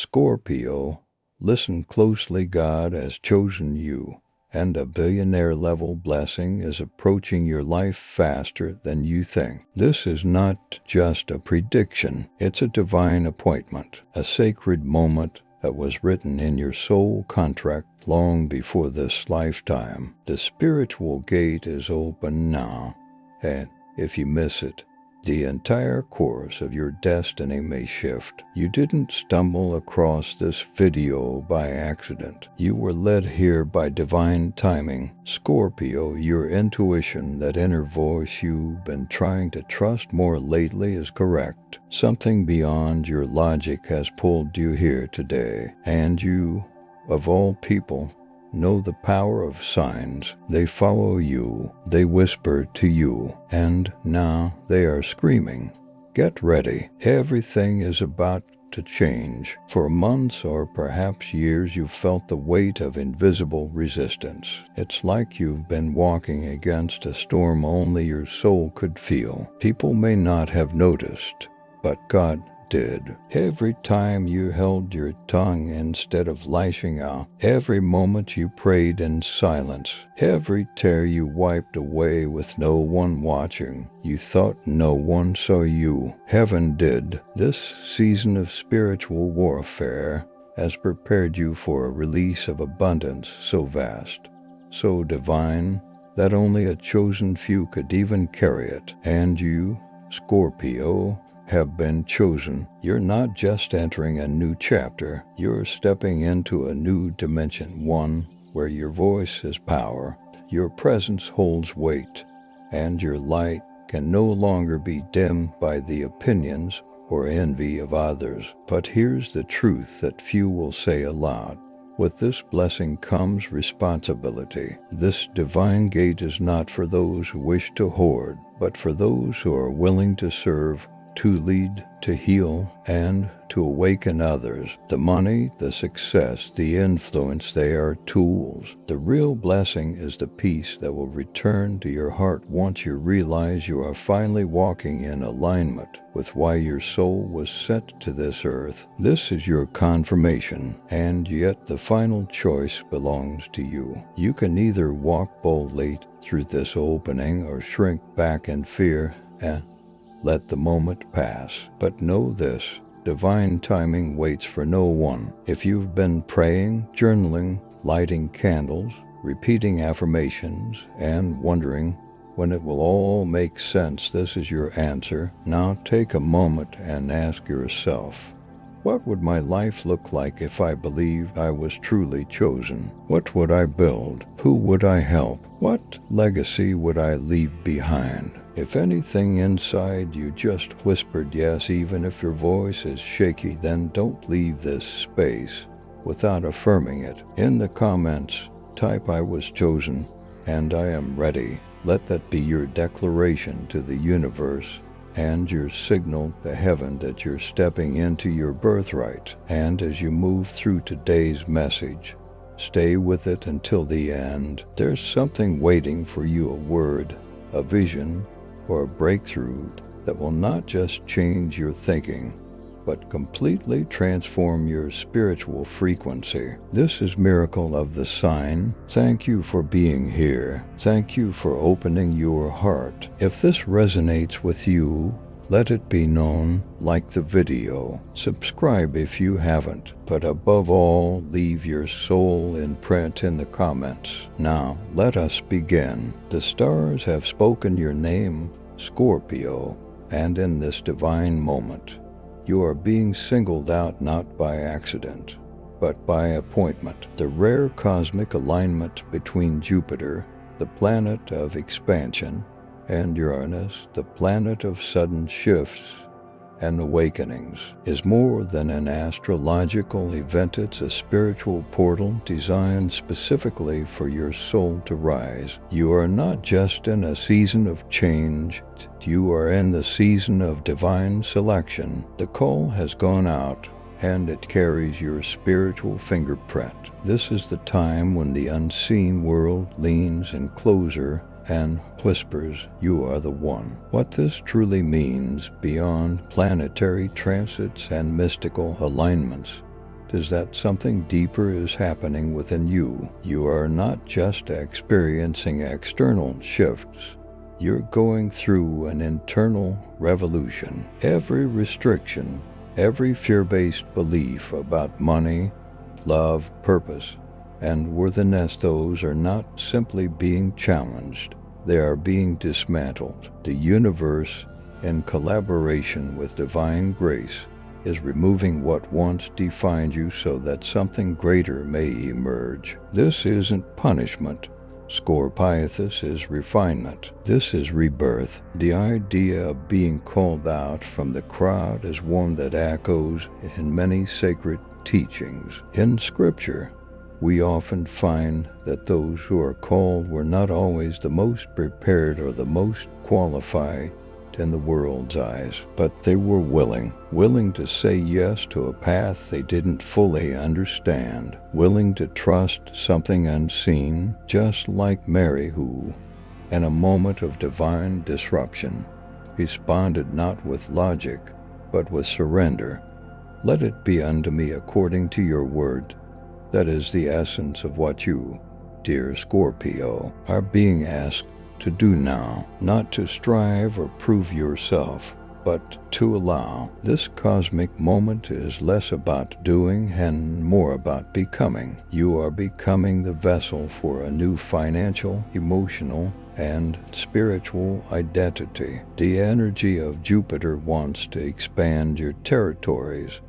Scorpio, listen closely. God has chosen you, and a billionaire-level blessing is approaching your life faster than you think. This is not just a prediction, it's a divine appointment, a sacred moment that was written in your soul contract long before this lifetime. The spiritual gate is open now, and if you miss it, the entire course of your destiny may shift. You didn't stumble across this video by accident. You were led here by divine timing. Scorpio, your intuition, that inner voice you've been trying to trust more lately, is correct. Something beyond your logic has pulled you here today, and you, of all people, know the power of signs. They follow you, they whisper to you, and now they are screaming. Get ready. Everything is about to change. For months or perhaps years, you've felt the weight of invisible resistance. It's like you've been walking against a storm only your soul could feel. People may not have noticed, but God did. Every time you held your tongue instead of lashing out, every moment you prayed in silence, every tear you wiped away with no one watching. You thought no one saw you. Heaven did. This season of spiritual warfare has prepared you for a release of abundance so vast, so divine, that only a chosen few could even carry it. And you, Scorpio, have been chosen. You're not just entering a new chapter, you're stepping into a new dimension, one where your voice is power, your presence holds weight, and your light can no longer be dimmed by the opinions or envy of others. But here's the truth that few will say aloud. With this blessing comes responsibility. This divine gate is not for those who wish to hoard, but for those who are willing to serve, to lead, to heal, and to awaken others. The money, the success, the influence, they are tools. The real blessing is the peace that will return to your heart once you realize you are finally walking in alignment with why your soul was sent to this earth. This is your confirmation, and yet the final choice belongs to you. You can either walk boldly through this opening or shrink back in fear and let the moment pass. But know this, divine timing waits for no one. If you've been praying, journaling, lighting candles, repeating affirmations, and wondering when it will all make sense, this is your answer. Now take a moment and ask yourself, what would my life look like if I believed I was truly chosen? What would I build? Who would I help? What legacy would I leave behind? If anything inside you just whispered yes, even if your voice is shaky, then don't leave this space without affirming it. In the comments, type "I was chosen" and "I am ready." Let that be your declaration to the universe and your signal to heaven that you're stepping into your birthright. And as you move through today's message, stay with it until the end. There's something waiting for you, a word, a vision, or a breakthrough that will not just change your thinking, but completely transform your spiritual frequency. This is Miracle of the Sign. Thank you for being here. Thank you for opening your heart. If this resonates with you, let it be known. Like the video, subscribe if you haven't, but above all, leave your soul imprint in the comments. Now, let us begin. The stars have spoken your name, Scorpio, and in this divine moment, you are being singled out not by accident, but by appointment. The rare cosmic alignment between Jupiter, the planet of expansion, and Uranus, the planet of sudden shifts and awakenings, is more than an astrological event. It's a spiritual portal designed specifically for your soul to rise. You are not just in a season of change, you are in the season of divine selection. The call has gone out, and it carries your spiritual fingerprint. This is the time when the unseen world leans in closer and whispers, "You are the one." What this truly means, beyond planetary transits and mystical alignments, is that something deeper is happening within you. You are not just experiencing external shifts. You're going through an internal revolution. Every restriction, every fear-based belief about money, love, purpose, and worthiness, those are not simply being challenged. They are being dismantled. The universe, in collaboration with divine grace, is removing what once defined you so that something greater may emerge. This isn't punishment. Scorpio, this is refinement. This is rebirth. The idea of being called out from the crowd is one that echoes in many sacred teachings. In Scripture, we often find that those who are called were not always the most prepared or the most qualified in the world's eyes, but they were willing to say yes to a path they didn't fully understand, willing to trust something unseen, just like Mary, who, in a moment of divine disruption, responded not with logic, but with surrender. Let it be unto me according to your word. That is the essence of what you, dear Scorpio, are being asked to do now, not to strive or prove yourself, but to allow. This cosmic moment is less about doing and more about becoming. You are becoming the vessel for a new financial, emotional, and spiritual identity. The energy of Jupiter wants to expand your territories,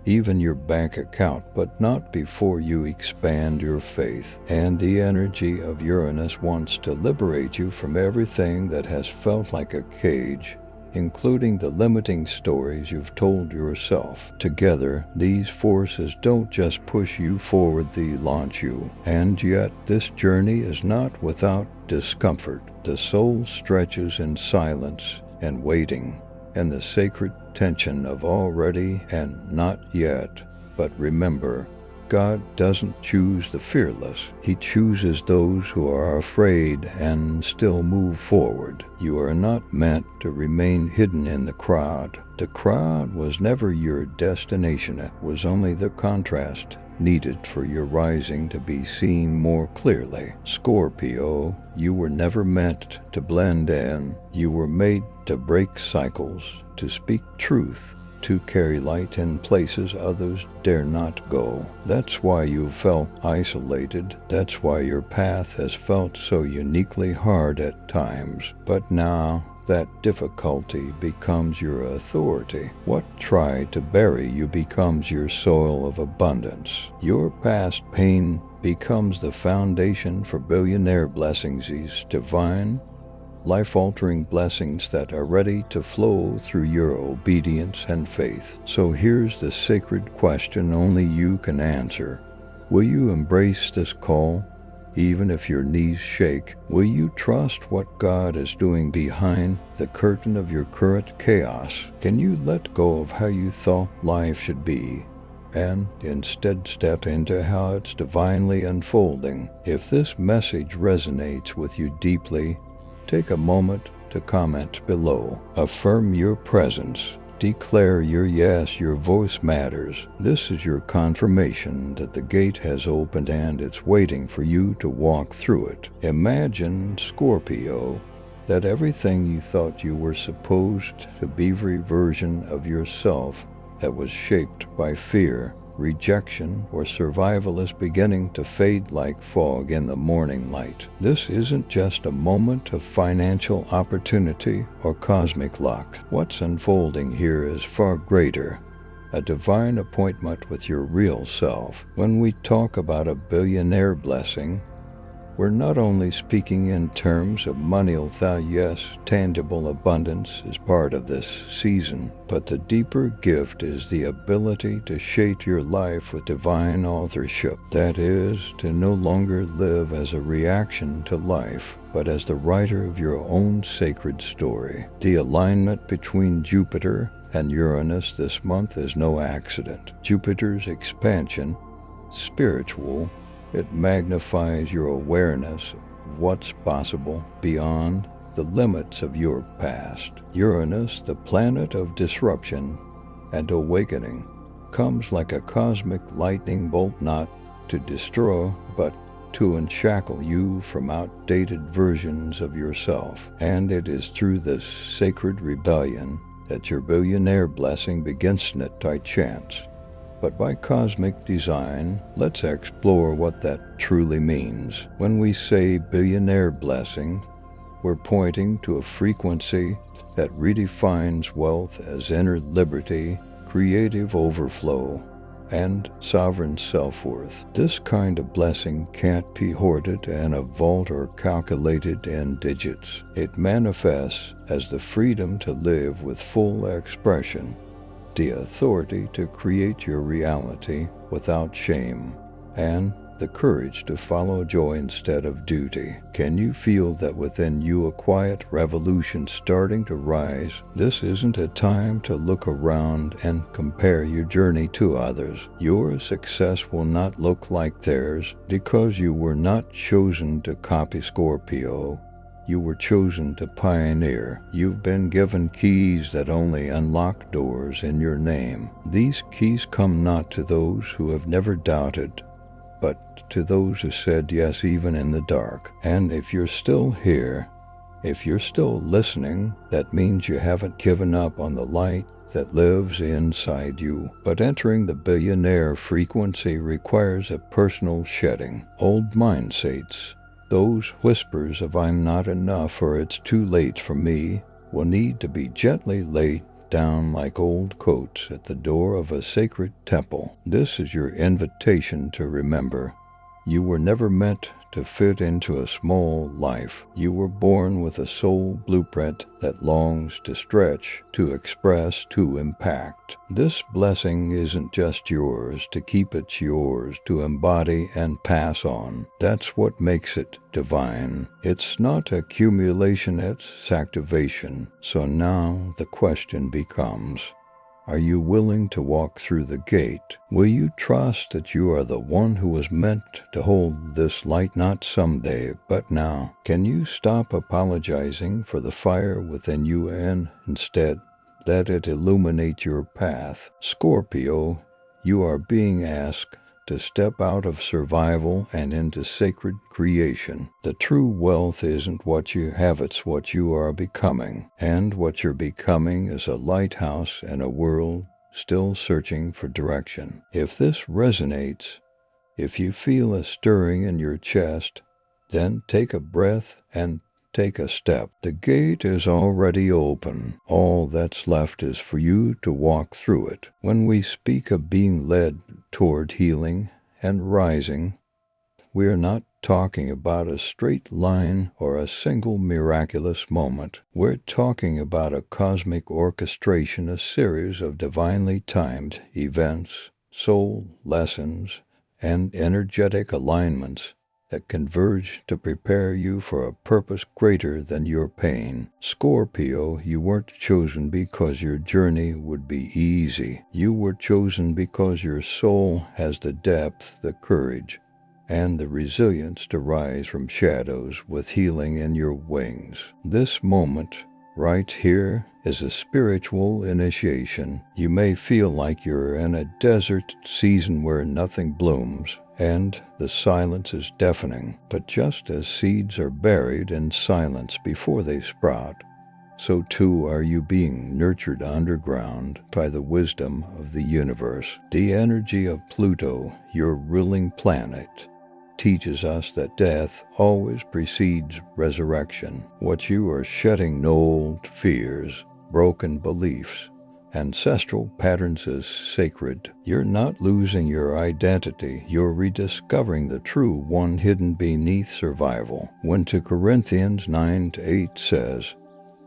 even your bank account, but not before you expand your faith. And the energy of Uranus wants to liberate you from everything that has felt like a cage, including the limiting stories you've told yourself. Together, these forces don't just push you forward, they launch you. And yet, this journey is not without discomfort. The soul stretches in silence and waiting, and the sacred tension of already and not yet. But remember, God doesn't choose the fearless. He chooses those who are afraid and still move forward. You are not meant to remain hidden in the crowd. The crowd was never your destination. It was only the contrast needed for your rising to be seen more clearly. Scorpio, you were never meant to blend in. You were made to break cycles, to speak truth, to carry light in places others dare not go. That's why you felt isolated. That's why your path has felt so uniquely hard at times. But now that difficulty becomes your authority. What tried to bury you becomes your soil of abundance. Your past pain becomes the foundation for billionaire blessings, these divine, life-altering blessings that are ready to flow through your obedience and faith. So here's the sacred question only you can answer. Will you embrace this call, even if your knees shake? Will you trust what God is doing behind the curtain of your current chaos? Can you let go of how you thought life should be, and instead step into how it's divinely unfolding? If this message resonates with you deeply, take a moment to comment below. Affirm your presence. Declare your yes, your voice matters. This is your confirmation that the gate has opened and it's waiting for you to walk through it. Imagine, Scorpio, that everything you thought you were supposed to be, every version of yourself that was shaped by fear, rejection, or survival, is beginning to fade like fog in the morning light. This isn't just a moment of financial opportunity or cosmic luck. What's unfolding here is far greater, a divine appointment with your real self. When we talk about a billionaire blessing, we're not only speaking in terms of money, although yes, tangible abundance is part of this season, but the deeper gift is the ability to shape your life with divine authorship. That is, to no longer live as a reaction to life, but as the writer of your own sacred story. The alignment between Jupiter and Uranus this month is no accident. Jupiter's expansion, spiritual, it magnifies your awareness of what's possible beyond the limits of your past. Uranus, the planet of disruption and awakening, comes like a cosmic lightning bolt, not to destroy, but to unshackle you from outdated versions of yourself. And it is through this sacred rebellion that your billionaire blessing begins, not by chance, but by cosmic design. Let's explore what that truly means. When we say billionaire blessing, we're pointing to a frequency that redefines wealth as inner liberty, creative overflow, and sovereign self-worth. This kind of blessing can't be hoarded in a vault or calculated in digits. It manifests as the freedom to live with full expression, the authority to create your reality without shame, and the courage to follow joy instead of duty. Can you feel that within you, a quiet revolution starting to rise? This isn't a time to look around and compare your journey to others. Your success will not look like theirs because you were not chosen to copy Scorpio. You were chosen to pioneer. You've been given keys that only unlock doors in your name. These keys come not to those who have never doubted, but to those who said yes even in the dark. And if you're still here, if you're still listening, that means you haven't given up on the light that lives inside you. But entering the billionaire frequency requires a personal shedding. Old mindsets, those whispers of "I'm not enough" or "it's too late for me," will need to be gently laid down like old coats at the door of a sacred temple. This is your invitation to remember. You were never meant to fit into a small life. You were born with a soul blueprint that longs to stretch, to express, to impact. This blessing isn't just yours to keep, it's yours to embody and pass on. That's what makes it divine. It's not accumulation, it's activation. So now the question becomes, are you willing to walk through the gate? Will you trust that you are the one who was meant to hold this light, not someday, but now? Can you stop apologizing for the fire within you and instead let it illuminate your path? Scorpio, you are being asked to step out of survival and into sacred creation. The true wealth isn't what you have, it's what you are becoming. And what you're becoming is a lighthouse in a world still searching for direction. If this resonates, if you feel a stirring in your chest, then take a breath and take a step. The gate is already open. All that's left is for you to walk through it. When we speak of being led toward healing and rising, we are not talking about a straight line or a single miraculous moment. We're talking about a cosmic orchestration, a series of divinely timed events, soul lessons, and energetic alignments that converge to prepare you for a purpose greater than your pain. Scorpio, you weren't chosen because your journey would be easy. You were chosen because your soul has the depth, the courage, and the resilience to rise from shadows with healing in your wings. This moment, right here, is a spiritual initiation. You may feel like you're in a desert season where nothing blooms, and the silence is deafening. But just as seeds are buried in silence before they sprout, so too are you being nurtured underground by the wisdom of the universe. The energy of Pluto, your ruling planet, teaches us that death always precedes resurrection. What you are shedding, no old fears, broken beliefs, ancestral patterns, is sacred. You're not losing your identity, you're rediscovering the true one hidden beneath survival. When 2 Corinthians 9-8 says,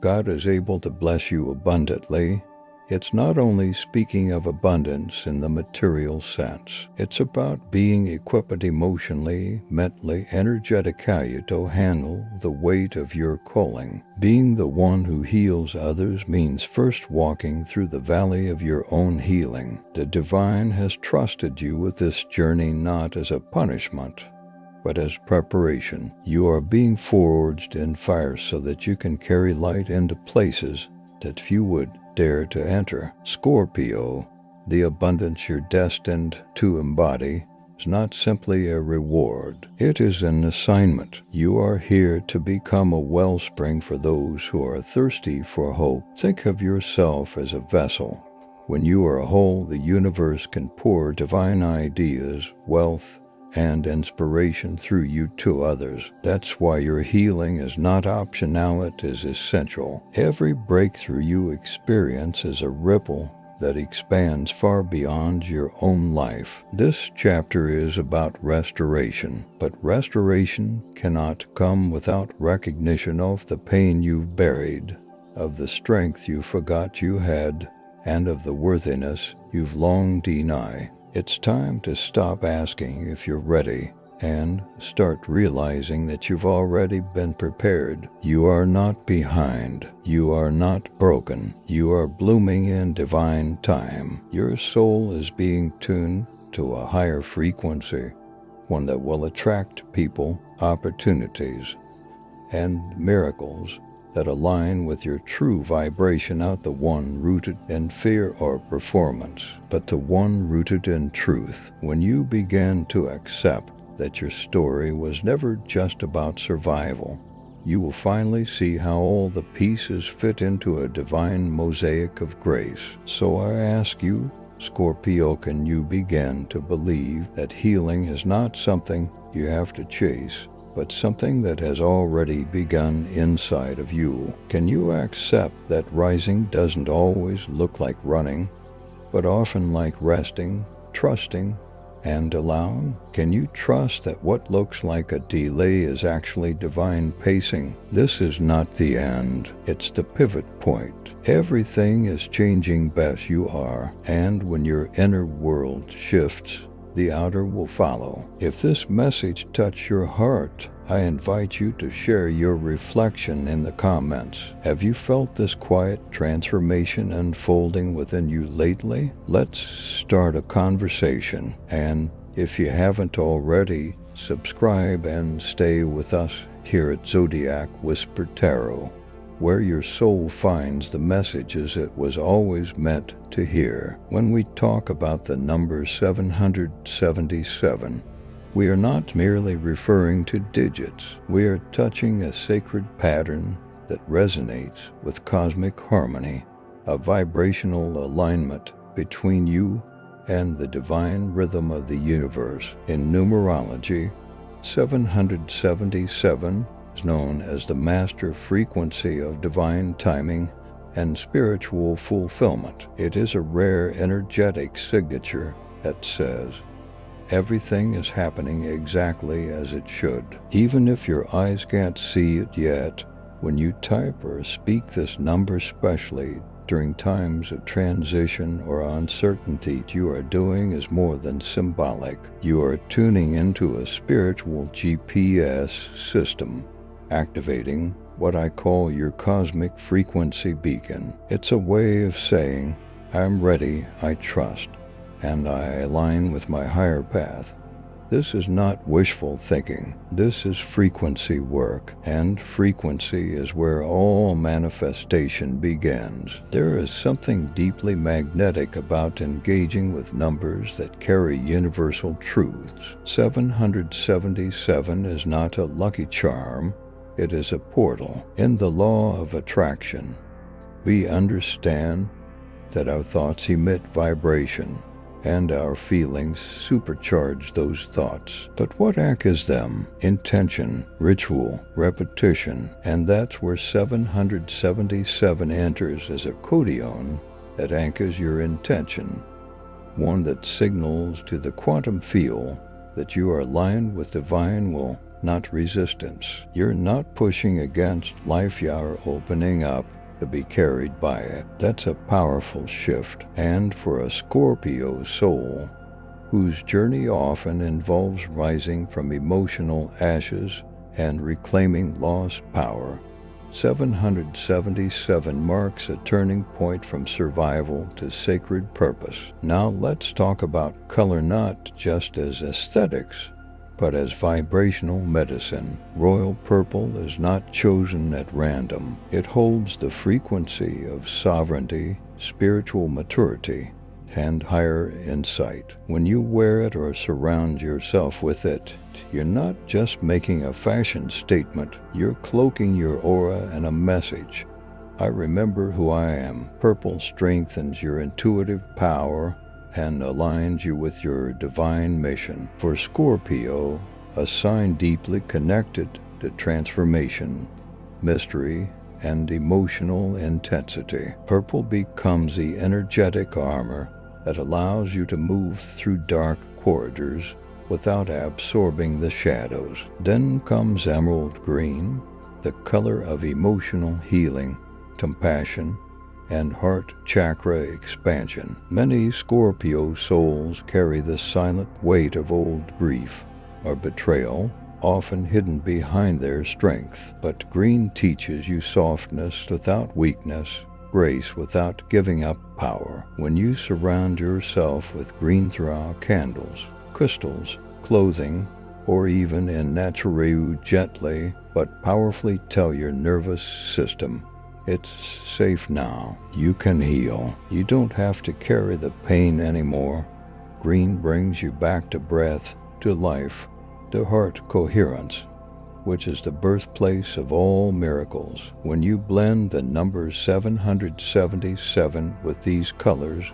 God is able to bless you abundantly, it's not only speaking of abundance in the material sense. It's about being equipped emotionally, mentally, energetically to handle the weight of your calling. Being the one who heals others means first walking through the valley of your own healing. The divine has trusted you with this journey not as a punishment, but as preparation. You are being forged in fire so that you can carry light into places that few would dare to enter. Scorpio, The abundance you're destined to embody is not simply a reward. It is an assignment. You are here to become a wellspring for those who are thirsty for hope. Think of yourself as a vessel. When you are whole, the universe can pour divine ideas, wealth, and inspiration through you to others. That's why your healing is not optional, it is essential. Every breakthrough you experience is a ripple that expands far beyond your own life. This chapter is about restoration, but restoration cannot come without recognition of the pain you've buried, of the strength you forgot you had, and of the worthiness you've long denied. It's time to stop asking if you're ready and start realizing that you've already been prepared. You are not behind. You are not broken. You are blooming in divine time. Your soul is being tuned to a higher frequency, one that will attract people, opportunities, and miracles that align with your true vibration, not the one rooted in fear or performance, but the one rooted in truth. When you begin to accept that your story was never just about survival, you will finally see how all the pieces fit into a divine mosaic of grace. So I ask you, Scorpio, can you begin to believe that healing is not something you have to chase, but something that has already begun inside of you? Can you accept that rising doesn't always look like running, but often like resting, trusting, and allowing? Can you trust that what looks like a delay is actually divine pacing? This is not the end, it's the pivot point. Everything is changing best you are, and when your inner world shifts, the outer will follow. If this message touched your heart, I invite you to share your reflection in the comments. Have you felt this quiet transformation unfolding within you lately? Let's start a conversation, and if you haven't already, subscribe and stay with us here at Zodiac Whisper Tarot, where your soul finds the messages it was always meant to hear. When we talk about the number 777, we are not merely referring to digits. We are touching a sacred pattern that resonates with cosmic harmony, a vibrational alignment between you and the divine rhythm of the universe. In numerology, 777 is known as the master frequency of divine timing and spiritual fulfillment. It is a rare energetic signature that says, everything is happening exactly as it should. Even if your eyes can't see it yet, when you type or speak this number, especially during times of transition or uncertainty, you are doing is more than symbolic. You are tuning into a spiritual GPS system, activating what I call your cosmic frequency beacon. It's a way of saying, I'm ready, I trust, and I align with my higher path. This is not wishful thinking. This is frequency work, and frequency is where all manifestation begins. There is something deeply magnetic about engaging with numbers that carry universal truths. 777 is not a lucky charm. It is a portal. In the law of attraction, we understand that our thoughts emit vibration, and our feelings supercharge those thoughts. But what anchors them? Intention, ritual, repetition, and that's where 777 enters as a codon that anchors your intention, one that signals to the quantum field that you are aligned with divine will, not resistance. You're not pushing against life, you are opening up to be carried by it. That's a powerful shift. And for a Scorpio soul, whose journey often involves rising from emotional ashes and reclaiming lost power, 777 marks a turning point from survival to sacred purpose. Now let's talk about color, not just as aesthetics, but as vibrational medicine. Royal purple is not chosen at random. It holds the frequency of sovereignty, spiritual maturity, and higher insight. When you wear it or surround yourself with it, you're not just making a fashion statement, you're cloaking your aura and a message. I remember who I am. Purple strengthens your intuitive power and aligns you with your divine mission. For Scorpio, a sign deeply connected to transformation, mystery, and emotional intensity, purple becomes the energetic armor that allows you to move through dark corridors without absorbing the shadows. Then comes emerald green, the color of emotional healing, compassion, and heart chakra expansion. Many Scorpio souls carry the silent weight of old grief or betrayal, often hidden behind their strength. But green teaches you softness without weakness, grace without giving up power. When you surround yourself with green through candles, crystals, clothing, or even in nature, gently but powerfully tell your nervous system, it's safe now. You can heal. You don't have to carry the pain anymore. Green brings you back to breath, to life, to heart coherence, which is the birthplace of all miracles. When you blend the number 777 with these colors,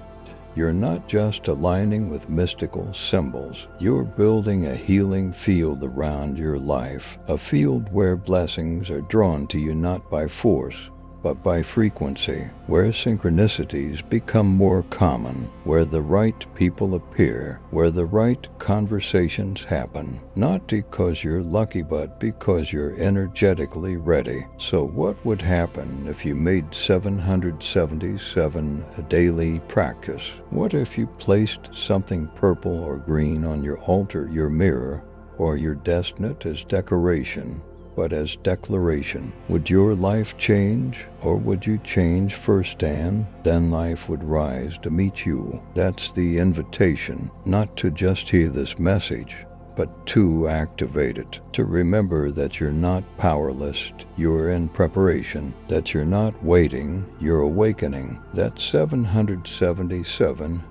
you're not just aligning with mystical symbols. You're building a healing field around your life, a field where blessings are drawn to you not by force, but by frequency, where synchronicities become more common, where the right people appear, where the right conversations happen, not because you're lucky, but because you're energetically ready. So what would happen if you made 777 a daily practice? What if you placed something purple or green on your altar, your mirror, or your desk, not as decoration, but as declaration? Would your life change, or would you change first, and then life would rise to meet you? That's the invitation, not to just hear this message, but to activate it, to remember that you're not powerless, you're in preparation, that you're not waiting, you're awakening. That 777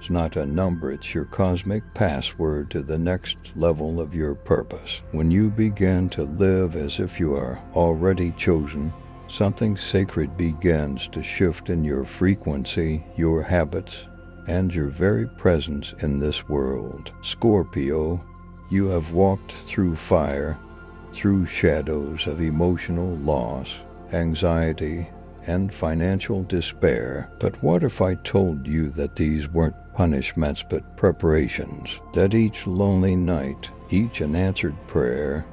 is not a number, it's your cosmic password to the next level of your purpose. When you begin to live as if you are already chosen, something sacred begins to shift in your frequency, your habits, and your very presence in this world. Scorpio, you have walked through fire, through shadows of emotional loss, anxiety, and financial despair. But what if I told you that these weren't punishments but preparations? That each lonely night, each unanswered prayer,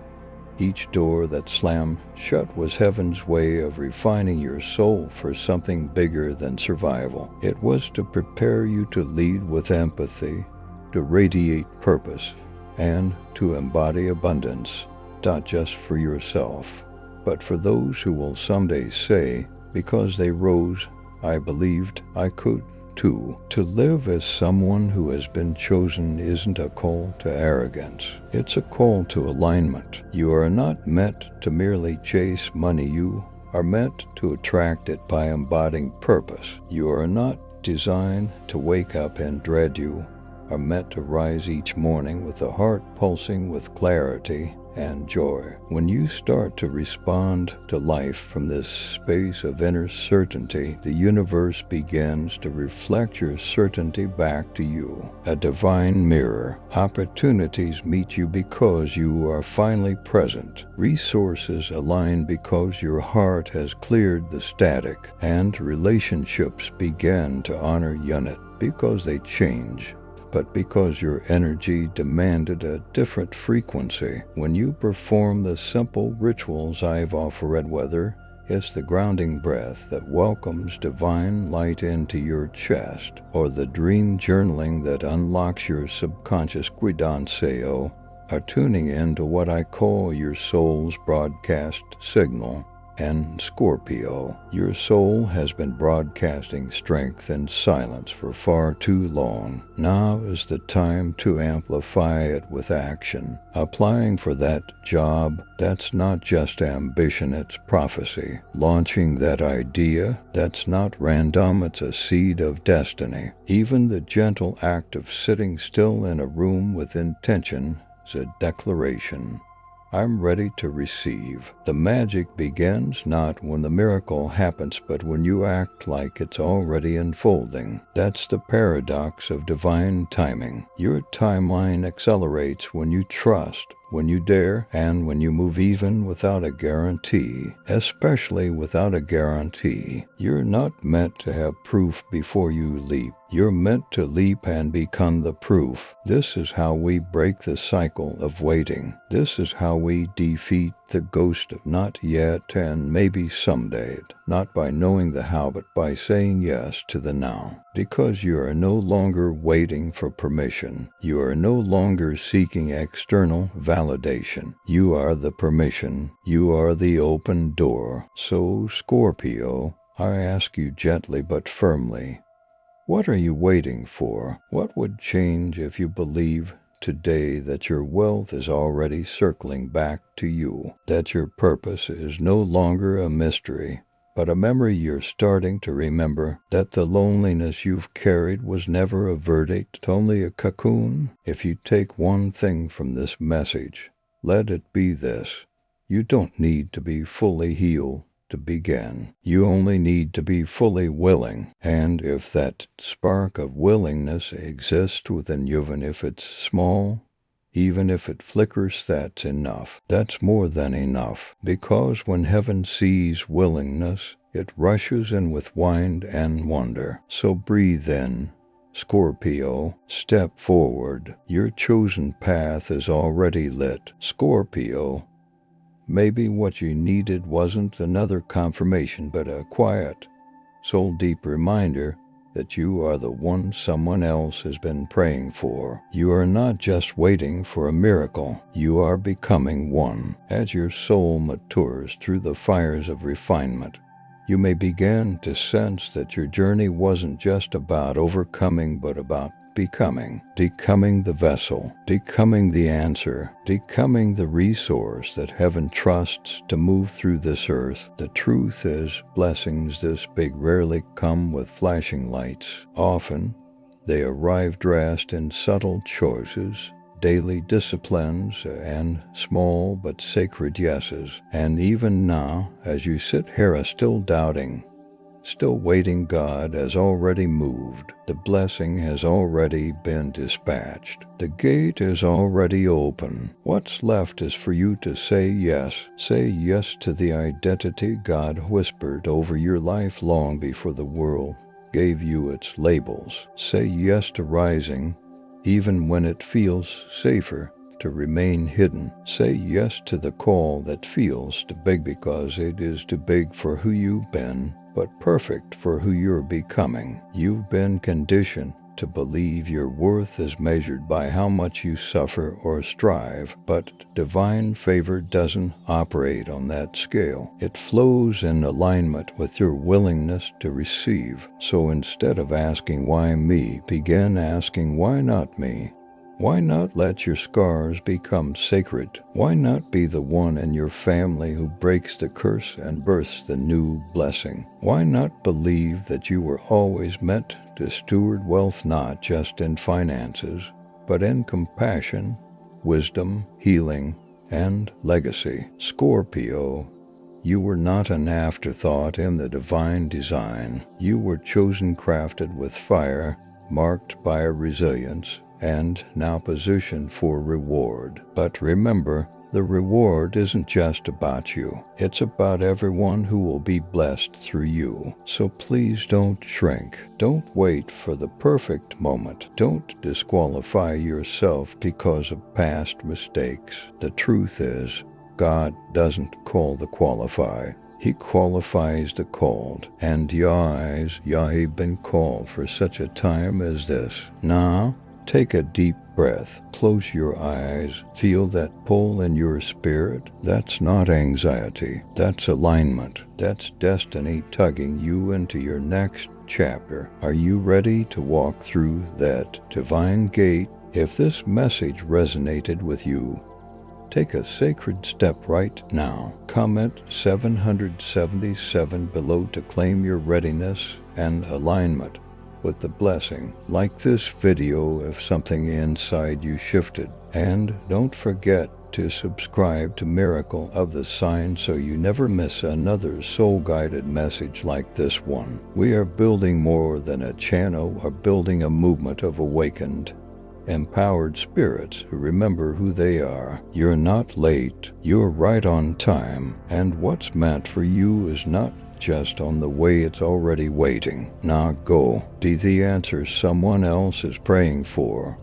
each door that slammed shut was heaven's way of refining your soul for something bigger than survival. It was to prepare you to lead with empathy, to radiate purpose, and to embody abundance, not just for yourself, but for those who will someday say, because they rose, I believed I could too. To live as someone who has been chosen isn't a call to arrogance. It's a call to alignment. You are not meant to merely chase money. You are meant to attract it by embodying purpose. You are not designed to wake up and dread. You are meant to rise each morning with a heart pulsing with clarity and joy. When you start to respond to life from this space of inner certainty, the universe begins to reflect your certainty back to you. A divine mirror. Opportunities meet you because you are finally present. Resources align because your heart has cleared the static, and relationships begin to honor you not because they change, but because your energy demanded a different frequency. When you perform the simple rituals I've offered, whether it's the grounding breath that welcomes divine light into your chest, or the dream journaling that unlocks your subconscious guidanseo, are tuning into what I call your soul's broadcast signal. And Scorpio, your soul has been broadcasting strength in silence for far too long. Now is the time to amplify it with action. Applying for that job, that's not just ambition, it's prophecy. Launching that idea, that's not random, it's a seed of destiny. Even the gentle act of sitting still in a room with intention is a declaration. I'm ready to receive. The magic begins not when the miracle happens, but when you act like it's already unfolding. That's the paradox of divine timing. Your timeline accelerates when you trust, when you dare, and when you move even without a guarantee, especially without a guarantee. You're not meant to have proof before you leap. You're meant to leap and become the proof. This is how we break the cycle of waiting. This is how we defeat the ghost of not yet and maybe someday. Not by knowing the how, but by saying yes to the now. Because you are no longer waiting for permission. You are no longer seeking external validation. You are the permission. You are the open door. So, Scorpio, I ask you gently but firmly, what are you waiting for? What would change if you believe today that your wealth is already circling back to you, that your purpose is no longer a mystery, but a memory you're starting to remember, that the loneliness you've carried was never a verdict, only a cocoon? If you take one thing from this message, let it be this: you don't need to be fully healed to begin. You only need to be fully willing. And if that spark of willingness exists within you, even if it's small, even if it flickers, that's enough. That's more than enough. Because when heaven sees willingness, it rushes in with wind and wonder. So breathe in, Scorpio, step forward. Your chosen path is already lit. Scorpio, maybe what you needed wasn't another confirmation, but a quiet, soul-deep reminder that you are the one someone else has been praying for. You are not just waiting for a miracle. You are becoming one. As your soul matures through the fires of refinement, you may begin to sense that your journey wasn't just about overcoming, but about becoming the vessel, becoming the answer, becoming the resource that heaven trusts to move through this earth. The truth is, blessings this big rarely come with flashing lights. Often, they arrive dressed in subtle choices, daily disciplines, and small but sacred yeses. And even now, as you sit here still doubting, still waiting, God has already moved. The blessing has already been dispatched. The gate is already open. What's left is for you to say yes. Say yes to the identity God whispered over your life long before the world gave you its labels. Say yes to rising, even when it feels safer to remain hidden. Say yes to the call that feels too big, because it is too big for who you've been, but perfect for who you're becoming. You've been conditioned to believe your worth is measured by how much you suffer or strive, but divine favor doesn't operate on that scale. It flows in alignment with your willingness to receive. So instead of asking why me, begin asking why not me. Why not let your scars become sacred? Why not be the one in your family who breaks the curse and births the new blessing? Why not believe that you were always meant to steward wealth, not just in finances, but in compassion, wisdom, healing, and legacy? Scorpio, you were not an afterthought in the divine design. You were chosen, crafted with fire, marked by a resilience, and now positioned for reward. But remember, the reward isn't just about you. It's about everyone who will be blessed through you. So please don't shrink. Don't wait for the perfect moment. Don't disqualify yourself because of past mistakes. The truth is, God doesn't call the qualified. He qualifies the called. And you've been called for such a time as this. Now, Take a deep breath. Close your eyes. Feel that pull in your spirit. That's not anxiety. That's alignment. That's destiny tugging you into your next chapter. Are you ready to walk through that divine gate? If this message resonated with you, take a sacred step right now. Comment 777 below to claim your readiness and alignment with the blessing. Like this video if something inside you shifted. And don't forget to subscribe to Miracle of the Sign so you never miss another soul-guided message like this one. We are building more than a channel, we're building a movement of awakened, empowered spirits who remember who they are. You're not late, you're right on time, and what's meant for you is not just on the way, it's already waiting. Now go. Be the answer someone else is praying for.